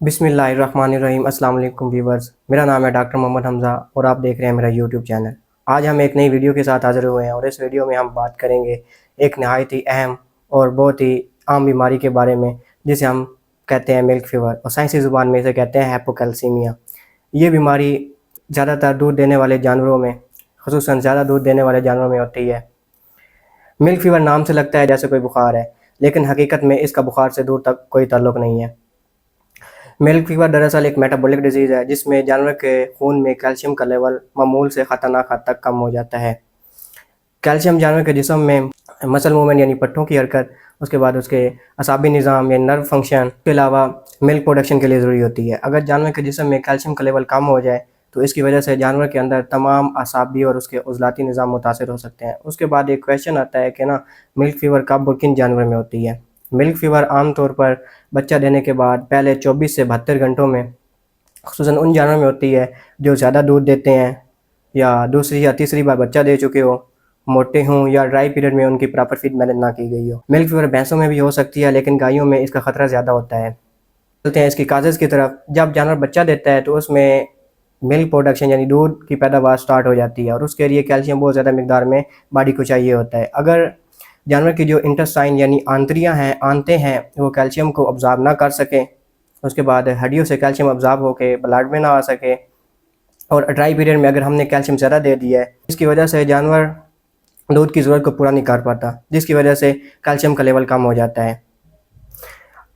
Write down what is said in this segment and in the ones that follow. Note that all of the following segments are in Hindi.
बिस्मिल्लाहिर्रहमानिर्रहीम। अस्सलाम वालेकुम व्यूवर्स, मेरा नाम है डॉक्टर मोहम्मद हमज़ा और आप देख रहे हैं मेरा यूट्यूब चैनल। आज हम एक नई वीडियो के साथ हाज़िर हुए हैं और इस वीडियो में हम बात करेंगे एक नहायत ही अहम और बहुत ही आम बीमारी के बारे में, जिसे हम कहते हैं मिल्क फ़ीवर और साइंसी ज़ुबान में इसे कहते हैं हाइपोकैल्सीमिया। ये बीमारी ज़्यादातर दूध देने वाले जानवरों में, ख़ुसूसन ज़्यादा दूध देने वाले जानवरों में होती है। मिल्क फ़ीवर नाम से लगता है जैसे कोई बुखार है, लेकिन हकीकत में इसका बुखार से दूर तक कोई ताल्लुक़ नहीं है। मिल्क फीवर दरअसल एक मेटाबॉलिक डिजीज़ है जिसमें जानवर के खून में कैल्शियम का लेवल मामूल से ख़तरनाक हद तक कम हो जाता है। कैल्शियम जानवर के जिस्म में मसल मूवमेंट यानी पट्टों की हरकत, उसके बाद उसके असाबी निज़ाम यानी नर्व फंक्शन के अलावा मिल्क प्रोडक्शन के लिए ज़रूरी होती है। अगर जानवर के जिस्म में कैल्शियम का लेवल कम हो जाए तो इसकी वजह से जानवर के अंदर तमाम असाबी और उसके उज़लाती निज़ाम मुतासिर हो सकते हैं। उसके बाद एक क्वेश्चन आता है कि मिल्क फीवर कब और किन जानवर में होती है। मिल्क फीवर आम तौर पर बच्चा देने के बाद पहले 24 से 72 घंटों में, ख़ुसूसन उन जानवरों में होती है जो ज़्यादा दूध देते हैं या दूसरी या तीसरी बार बच्चा दे चुके हो, मोटे हों या ड्राई पीरियड में उनकी प्रॉपर फीड मैनेज ना की गई हो। मिल्क फीवर भैंसों में भी हो सकती है, लेकिन गायों में इसका ख़तरा ज़्यादा होता है। चलते हैं इसकी काजेज़ की तरफ। जब जानवर बच्चा देता है तो उसमें मिल्क प्रोडक्शन यानी दूध की पैदावार स्टार्ट हो जाती है और उसके लिए कैल्शियम बहुत ज़्यादा मिकदार में बॉडी को चाहिए होता है। अगर जानवर की जो इंटेस्टाइन यानी आंतड़ियाँ हैं, आंतें हैं, वो कैल्शियम को अब्ज़ॉर्ब ना कर सकें, उसके बाद हड्डियों से कैल्शियम अब्ज़ॉर्ब होकर ब्लड में ना आ सके, और ड्राई पीरियड में अगर हमने कैल्शियम ज़्यादा दे दिया है, इसकी वजह से जानवर दूध की ज़रूरत को पूरा नहीं कर पाता, जिसकी वजह से कैल्शियम का लेवल कम हो जाता है।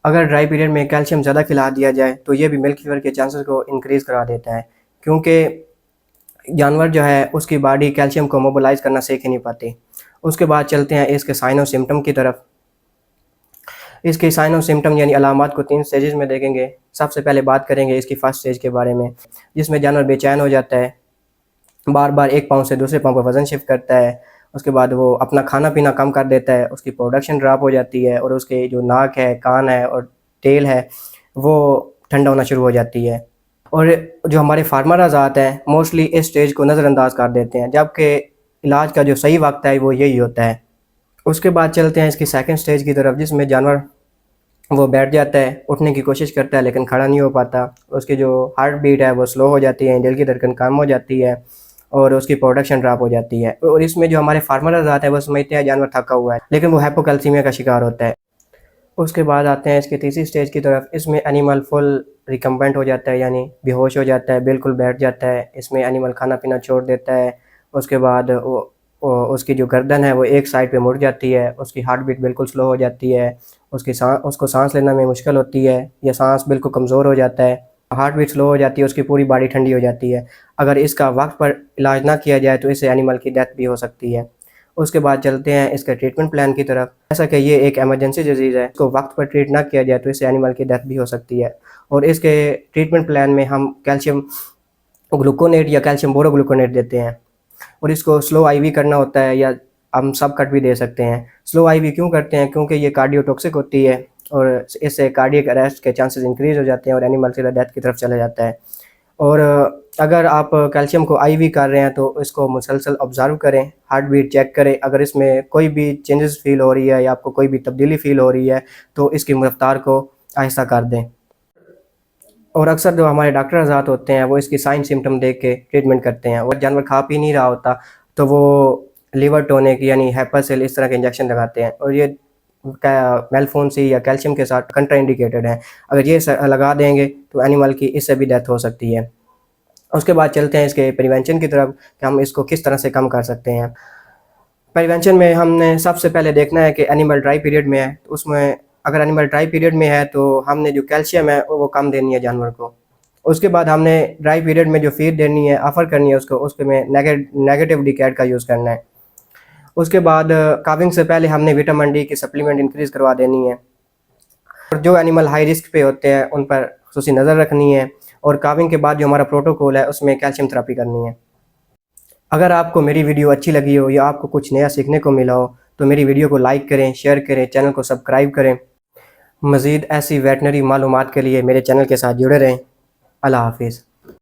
अगर ड्राई पीरियड में कैल्शियम ज़्यादा खिला दिया जाए तो ये भी मिल्क फीवर के चांसेस को इंक्रीज़ करा देता है, क्योंकि जानवर जो है उसकी बॉडी कैल्शियम को मोबिलाइज़ करना सीख ही नहीं पाती। उसके बाद चलते हैं इसके साइन और सिम्टम की तरफ। इसके साइन और सिम्टम यानी अलामात को 3 स्टेजेस में देखेंगे। सबसे पहले बात करेंगे इसकी फर्स्ट स्टेज के बारे में, जिसमें जानवर बेचैन हो जाता है, बार बार एक पाँव से दूसरे पाँव पर वज़न शिफ्ट करता है। उसके बाद वो अपना खाना पीना कम कर देता है, उसकी प्रोडक्शन ड्रॉप हो जाती है और उसके जो नाक है, कान है और टेल है वो ठंडा होना शुरू हो जाती है। और जो हमारे फार्मर हज़रात हैं मोस्टली इस स्टेज को नज़रअंदाज कर देते हैं, जबकि इलाज का जो सही वक्त है वो यही होता है। उसके बाद चलते हैं इसकी सेकंड स्टेज की तरफ, जिसमें जानवर वो बैठ जाता है, उठने की कोशिश करता है लेकिन खड़ा नहीं हो पाता। उसकी जो हार्ट बीट है वो स्लो हो जाती है, दिल की धड़कन कम हो जाती है और उसकी प्रोडक्शन ड्रॉप हो जाती है। और इसमें जो हमारे फार्मर हज़रात हैं वो समझते हैं जानवर थका हुआ है, लेकिन वो हाइपोकैल्सीमिया का शिकार होता है। उसके बाद आते हैं इसकी तीसरी स्टेज की तरफ। इसमें एनिमल फुल रिकम्बेंट हो जाता है, यानी बेहोश हो जाता है, बिल्कुल बैठ जाता है। इसमें एनिमल खाना पीना छोड़ देता है। उसके बाद उसकी जो गर्दन है वो एक साइड पे मुड़ जाती है, उसकी हार्ट बीट बिल्कुल स्लो हो जाती है, उसको सांस लेना में मुश्किल होती है या सांस बिल्कुल कमज़ोर हो जाता है, हार्ट बीट स्लो हो जाती है, उसकी पूरी बॉडी ठंडी हो जाती है। अगर इसका वक्त पर इलाज ना किया जाए तो इससे एनिमल की डेथ भी हो सकती है। उसके बाद चलते हैं इसके ट्रीटमेंट प्लान की तरफ। जैसा कि ये एक एमरजेंसी डिजीज़ है, इसको वक्त पर ट्रीट ना किया जाए तो इससे एनिमल की डेथ भी हो सकती है। और इसके ट्रीटमेंट प्लान में हम कैल्शियम ग्लूकोनेट या कैल्शियम बोरोग्लूकोनेट देते हैं और इसको स्लो आईवी करना होता है या हम सब कट भी दे सकते हैं। स्लो आईवी क्यों करते हैं? क्योंकि ये कार्डियोटॉक्सिक होती है और इससे कार्डियक अरेस्ट के चांसेस इंक्रीज़ हो जाते हैं और एनिमल सीधा डेथ की तरफ चला जाता है। और अगर आप कैल्शियम को आईवी कर रहे हैं तो इसको मुसलसल ऑब्ज़र्व करें, हार्ट बीट चेक करें। अगर इसमें कोई भी चेंजेस फ़ील हो रही है या आपको कोई भी तब्दीली फ़ील हो रही है तो इसकी रफ्तार को आहिस्ता कर दें। और अक्सर जो हमारे डॉक्टर हज़रात होते हैं वो इसकी साइन सिम्टम देख के ट्रीटमेंट करते हैं। और जानवर खा पी नहीं रहा होता तो वो लिवर टॉनिक यानी हेपासेल इस तरह के इंजेक्शन लगाते हैं और ये मेलफोनसी या कैल्शियम के साथ कंट्रा इंडिकेटेड है। अगर ये लगा देंगे तो एनिमल की इससे भी डेथ हो सकती है। उसके बाद चलते हैं इसके प्रिवेंशन की तरफ कि हम इसको किस तरह से कम कर सकते हैं। प्रिवेंशन में हमने सबसे पहले देखना है कि एनिमल ड्राई पीरियड में है, तो उसमें अगर एनिमल ड्राई पीरियड में है तो हमने जो कैल्शियम है वो कम देनी है जानवर को। उसके बाद हमने ड्राई पीरियड में जो फीड देनी है, ऑफ़र करनी है उसको, उसमें नेगेटिव डिकैट का यूज़ करना है। उसके बाद काविंग से पहले हमने विटामिन डी की सप्लीमेंट इंक्रीज़ करवा देनी है और जो एनिमल हाई रिस्क पे होते हैं उन पर ख़ुसूसी नज़र रखनी है। और काविंग के बाद जो हमारा प्रोटोकॉल है उसमें कैल्शियम थेरेपी करनी है। अगर आपको मेरी वीडियो अच्छी लगी हो या आपको कुछ नया सीखने को मिला हो तो मेरी वीडियो को लाइक करें, शेयर करें, चैनल को सब्सक्राइब करें। मज़ीद ऐसी वेटनरी मालूमात के लिए मेरे चैनल के साथ जुड़े रहें। अल्लाह हाफिज़।